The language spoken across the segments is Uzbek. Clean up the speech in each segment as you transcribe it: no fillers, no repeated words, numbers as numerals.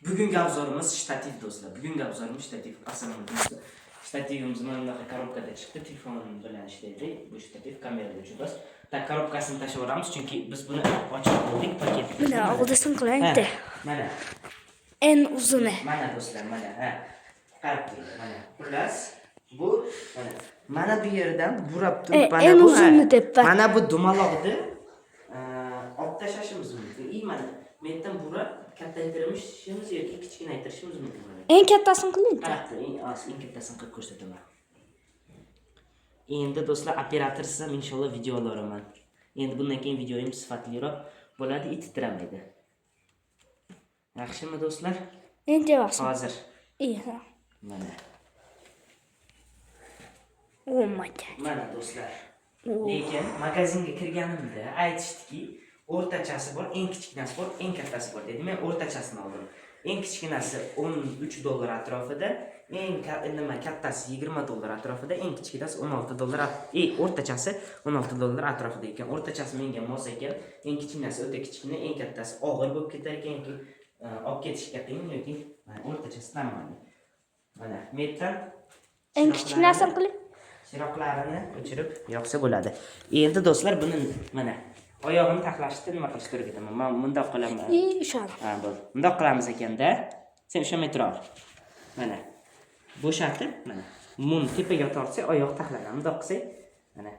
Bugungi obzorimiz shtativ do'stlar. Bugungi obzorimiz shtativ. Aslında shtativimiz mana bunaqa korobkada chiqdi. Telefonim bilan ishlaydi. Bu shtativ kameraga uchiramiz. Tak korobkasini tashlab yuboramiz chunki biz buni ochib qo'ydik paketni. Mana oldisin qilaylik-da. Mana. En uzuni. Mana do'stlar, mana. Qarab qo'ying, mana. Xullas, bu mana bu yerdan burab turib en uzuni debman. Mana bu dumaloqni olib tashlashimiz mumkin. Mana mendan burab kattaytirishimiz yoki kichkinaytirishimiz mumkin. En kattasini qiling. Eng kattasini qilib ko'rsataman. Endi do'stlar operator sizam inshaalloh video olaman. Endi bundan keyin videoyim sifatliroq bo'ladi, titramaydi. Yaxshimi do'stlar? Endi yaxshi. Hozir. Iya. Mana. Oh my god. Mana do'stlar. Lekin magazinga kirganimda aytishdiki, o'rtachasi bor, eng kichkinasi bor, eng kattasi bor dedi. Men o'rtachasini oldim. Eng kichkinasi $13 atrofida, eng kattasi $20 atrofida, eng kichkinasi $16. O'rtachasi $16 atrofida ekan. O'rtachasi menga mos ekan. Eng kichkinasi o'ta kichkina, eng kattasi og'ir bo'lib ketar ekan, yoki olib ketishga qiyin yoki o'rtachasi normal. Mana mendan En kichkinasini qiling. chiroqlarini o'chirib yoqsa bo'ladi. Endi do'stlar buni mana oyog'ini taxlashni nima qilishni o'rgataman. Men bundoq qilaman. Ishondim. Ha, bo'ldi. Bundoq qilamiz ekanda. Sen ushamay tur ol. Mana. Bo'shatib, mana. Mun tepaga tortsa oyoq taxlanadi. Bundoq qilsak, mana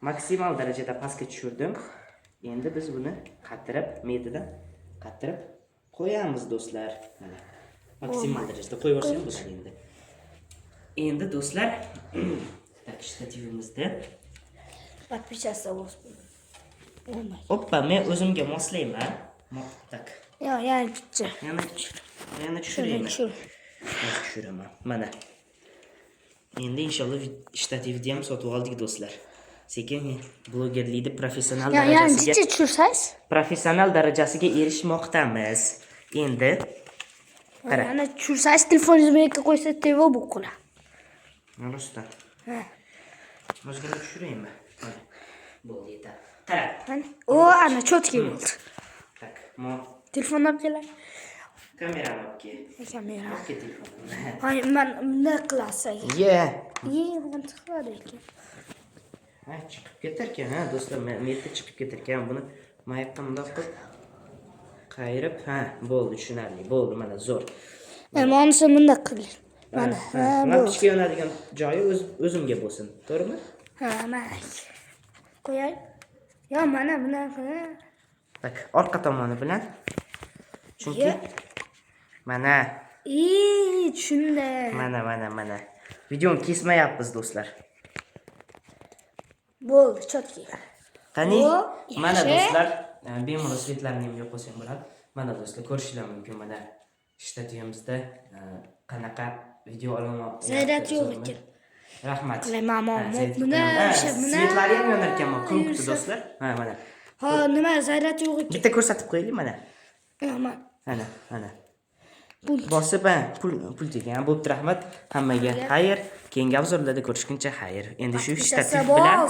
maksimal darajada pastga tushirdim. Endi biz buni qattirib, metidan qattirib qo'yamiz do'stlar. Mana. Maksimal darajada qo'yib yuborsam bo'ladi endi. Endi do'stlar, shtativimizda Подписаться bo'lsin. Hoppa, men o'zimga moslayman. Tak. Yana tutchi. Yana tushirayman. Tushiraman. Mana. Endi inshaalloh shtativni ham sotib oldik do'stlar. Sekin blogerlikni professional darajasiga tushirsangiz? Professional darajasiga erishmoqdamiz. Endi qara. Yana tushirsangiz telefoningizni qo'ysa TV bu qiladi. Mana usta. O'zimga tushiraymi? Mana. Bo'ldi yetar. Qara. Ana cho'tki bo'ldi. Tak, mo. Telefonni olib keling. Kamerani olib kel. Kamera. Olib kel telefonni. Ay, men nima qilasan? Men chiqadi ekan. Ha, chiqib ketarkan, ha, do'stlar, men yerda chiqib ketarkan. Buni mayqqa bundoq qilib qayirib, ha, bo'ldi, tushunarli. Bo'ldi, mana zo'r. Mana shuni bunday qiling. Mana. Lampishga yonadigan joyi o'zimga bo'lsin, to'g'rimi? Ha, mana. Qo'yay. Yo, mana bunaqa. Tak, orqa tomoni bilan. Chunki mana. Tushundim. Mana. Videoni kesmayapmiz do'stlar. Bo'ldi, chotki. Qani? Mana do'stlar, bemalol svetlarni ham yo'qolsam bo'ladi. Mana do'stlar, ko'rishinglar mumkin mana shtativimizda qanaqa video olaman. Zaryad yo'q ekan. Rahmat. Buni svetlari ham yonar ekan, ko'pdi do'stlar. Ha, mana. Ha, nima zaryad yo'q ekan. Bitta ko'rsatib qo'yaylik mana. Mana. Bosib, pul tegan. Bo'pti, rahmat. Hammaga xayr. Keyingi obzorlarda ko'rishguncha xayr. Endi shu shtativ bilan